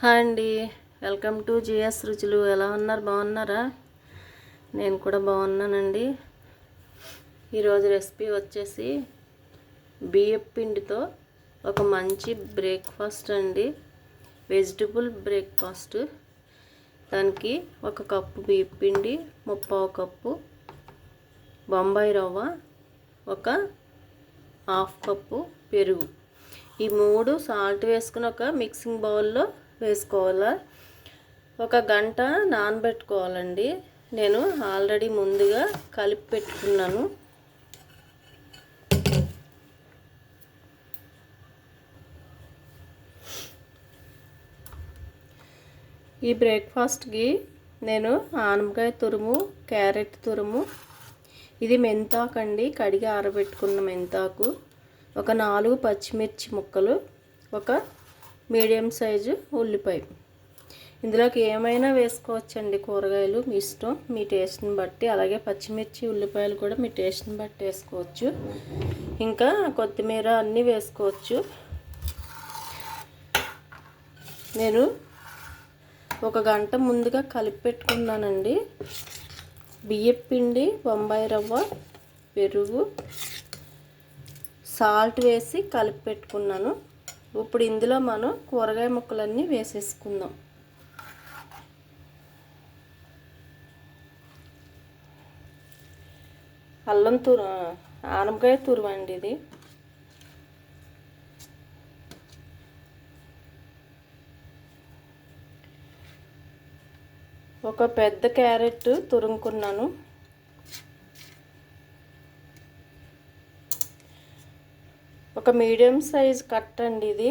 Hi అండి, welcome to GS రుచులు. ఎలా ఉన్నారు? బాగున్నారా? నేను కూడా బాగున్నానండి. ఈరోజు రెసిపీ వచ్చేసి బియ్యపు పిండితో ఒక మంచి బ్రేక్ఫాస్ట్ అండి, వెజిటబుల్ బ్రేక్ఫాస్ట్. దానికి 1 కప్పు బియ్యపు పిండి, 3/4 కప్పు బొంబాయి రవ్వ, 1/2 కప్పు పెరుగు, ఈ 3 సాల్ట్ వేసుకుని ఒక మిక్సింగ్ బౌల్లో వేసుకోవాలా. 1 గంట నానబెట్టుకోవాలండి. నేను ఆల్రెడీ ముందుగా కలిపి పెట్టుకున్నాను. ఈ బ్రేక్ఫాస్ట్కి నేను ఆనపకాయ తురుము, క్యారెట్ తురుము, ఇది మెంతాకు అండి, కడిగి ఆరబెట్టుకున్న మెంతాకు, 4 పచ్చిమిర్చి ముక్కలు, 1 మీడియం సైజు ఉల్లిపాయ. ఇందులోకి ఏమైనా వేసుకోవచ్చండి, కూరగాయలు మీ ఇష్టం, మీ టేస్ట్ని బట్టి. అలాగే పచ్చిమిర్చి, ఉల్లిపాయలు కూడా మీ టేస్ట్ని బట్టి వేసుకోవచ్చు. ఇంకా కొత్తిమీర అన్నీ వేసుకోవచ్చు. నేను 1 గంట ముందుగా కలిపి పెట్టుకున్నానండి. బియ్యపు పిండి, బొంబాయి రవ్వ, పెరుగు, సాల్ట్ వేసి కలిపి పెట్టుకున్నాను. ఇప్పుడు ఇందులో మనం కూరగాయ ముక్కలన్నీ వేసేసుకుందాం. అల్లం ఆనపకాయ తురుము అండి ఇది. ఒక పెద్ద క్యారెట్ తురుముకున్నాను. ఒక మీడియం సైజ్ కట్ అండి ఇది.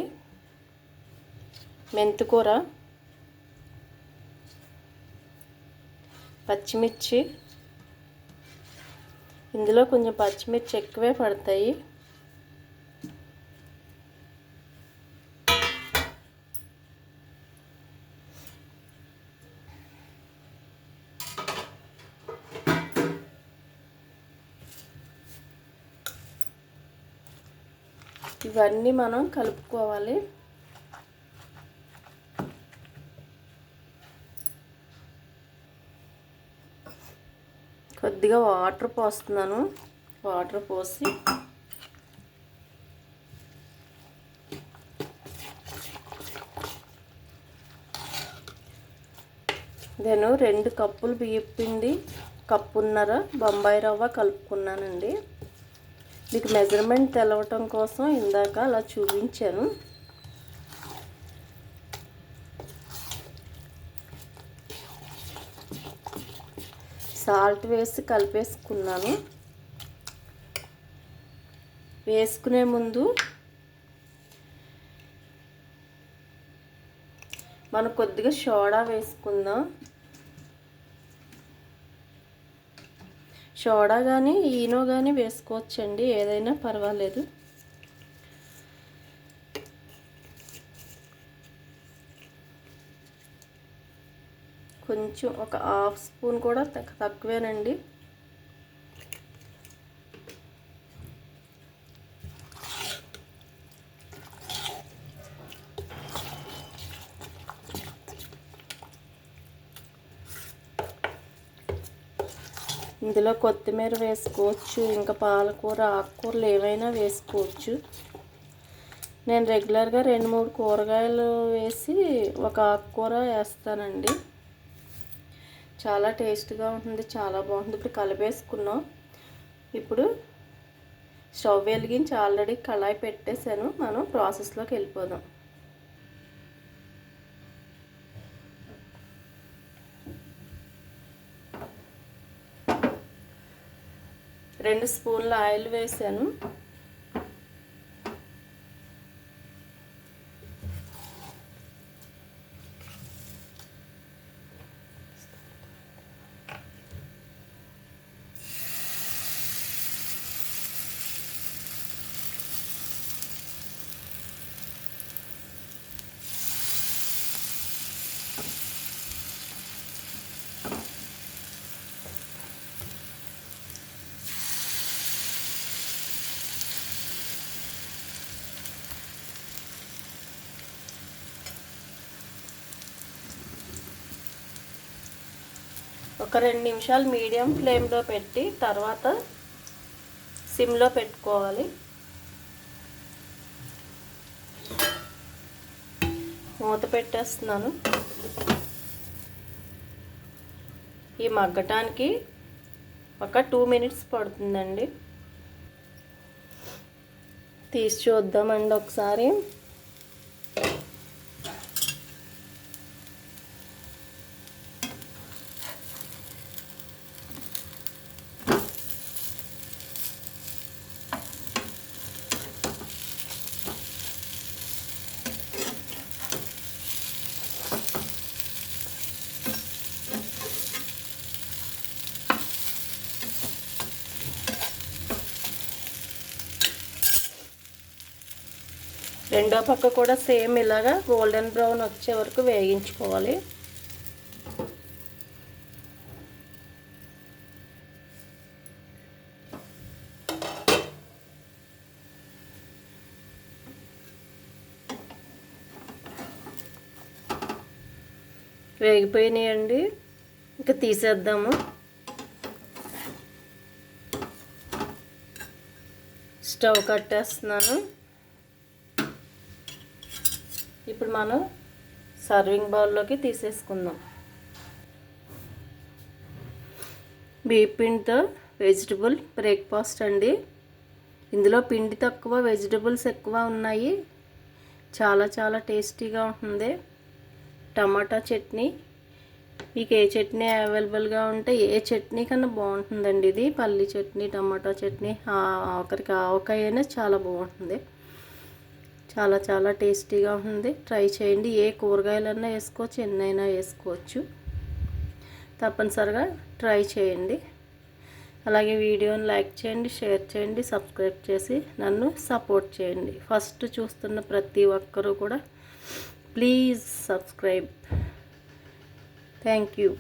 మెంతికూర, పచ్చిమిర్చి, ఇందులో కొంచెం పచ్చిమిర్చి ఎక్కువే పడతాయి. ఇవన్నీ మనం కలుపుకోవాలి. కొద్దిగా వాటర్ పోస్తున్నాను. వాటర్ పోసి నేను 2 కప్పులు బియ్యపు పిండి, 1.5 కప్పు బొంబాయి రవ్వ కలుపుకున్నానండి. మీకు మెజర్మెంట్ తెలవటం కోసం ఇందాక అలా చూపించాను. సాల్ట్ వేసి కలిపేసుకున్నాను. వేసుకునే ముందు మనం కొద్దిగా సోడా వేసుకుందాం. సోడా కానీ ఈనో కానీ వేసుకోవచ్చండి, ఏదైనా పర్వాలేదు. కొంచెం ఒక 1/2 స్పూన్ కూడా తక్కువేనండి. ఇందులో కొత్తిమీర వేసుకోవచ్చు, ఇంకా పాలకూర, ఆకుకూరలు ఏవైనా వేసుకోవచ్చు. నేను రెగ్యులర్గా 2-3 కూరగాయలు వేసి ఒక ఆకుకూర వేస్తానండి. చాలా టేస్ట్గా ఉంటుంది, చాలా బాగుంటుంది. ఇప్పుడు కలిపేసుకున్నాం. ఇప్పుడు స్టవ్ వెలిగించి ఆల్రెడీ కళాయి పెట్టేశాను. మనం ప్రాసెస్లోకి వెళ్ళిపోదాం. రెండు స్పూన్ల ఆయిల్ వేసాను. ఒక 2 నిమిషాలు మీడియం ఫ్లేమ్లో పెట్టి తర్వాత సిమ్లో పెట్టుకోవాలి. మూత పెట్టేస్తున్నాను. ఈ మగ్గటానికి ఒక 2 మినిట్స్ పడుతుందండి. తీసి చూద్దామండి ఒకసారి. రెండో పక్క కూడా సేమ్ ఇలాగా గోల్డెన్ బ్రౌన్ వచ్చే వరకు వేగించుకోవాలి. వేగిపోయినాయండి, ఇంకా తీసేద్దాము. స్టవ్ కట్టేస్తున్నాను. ఇప్పుడు మనం సర్వింగ్ బౌల్లోకి తీసేసుకుందాం. బియ్యం పిండితో వెజిటబుల్ బ్రేక్ఫాస్ట్ అండి. ఇందులో పిండి తక్కువ, వెజిటబుల్స్ ఎక్కువ ఉన్నాయి. చాలా చాలా టేస్టీగా ఉంటుంది. టమాటా చట్నీ, మీకు ఏ చట్నీ అవైలబుల్గా ఉంటే ఏ చట్నీ కన్నా బాగుంటుందండి ఇది. పల్లి చట్నీ, టమాటా చట్నీ, ఆఖరికి ఆవకాయ అయినా చాలా బాగుంటుంది. చాలా చాలా టేస్టీగా ఉంటుంది. ట్రై చేయండి. ఏ కూరగాయలన్నా వేసుకోవచ్చు, ఎన్నైనా వేసుకోవచ్చు. తప్పనిసరిగా ట్రై చేయండి. అలాగే వీడియోని లైక్ చేయండి, షేర్ చేయండి, సబ్స్క్రైబ్ చేసి నన్ను సపోర్ట్ చేయండి. ఫస్ట్ చూస్తున్న ప్రతి ఒక్కరూ కూడా ప్లీజ్ సబ్స్క్రైబ్. Thank you.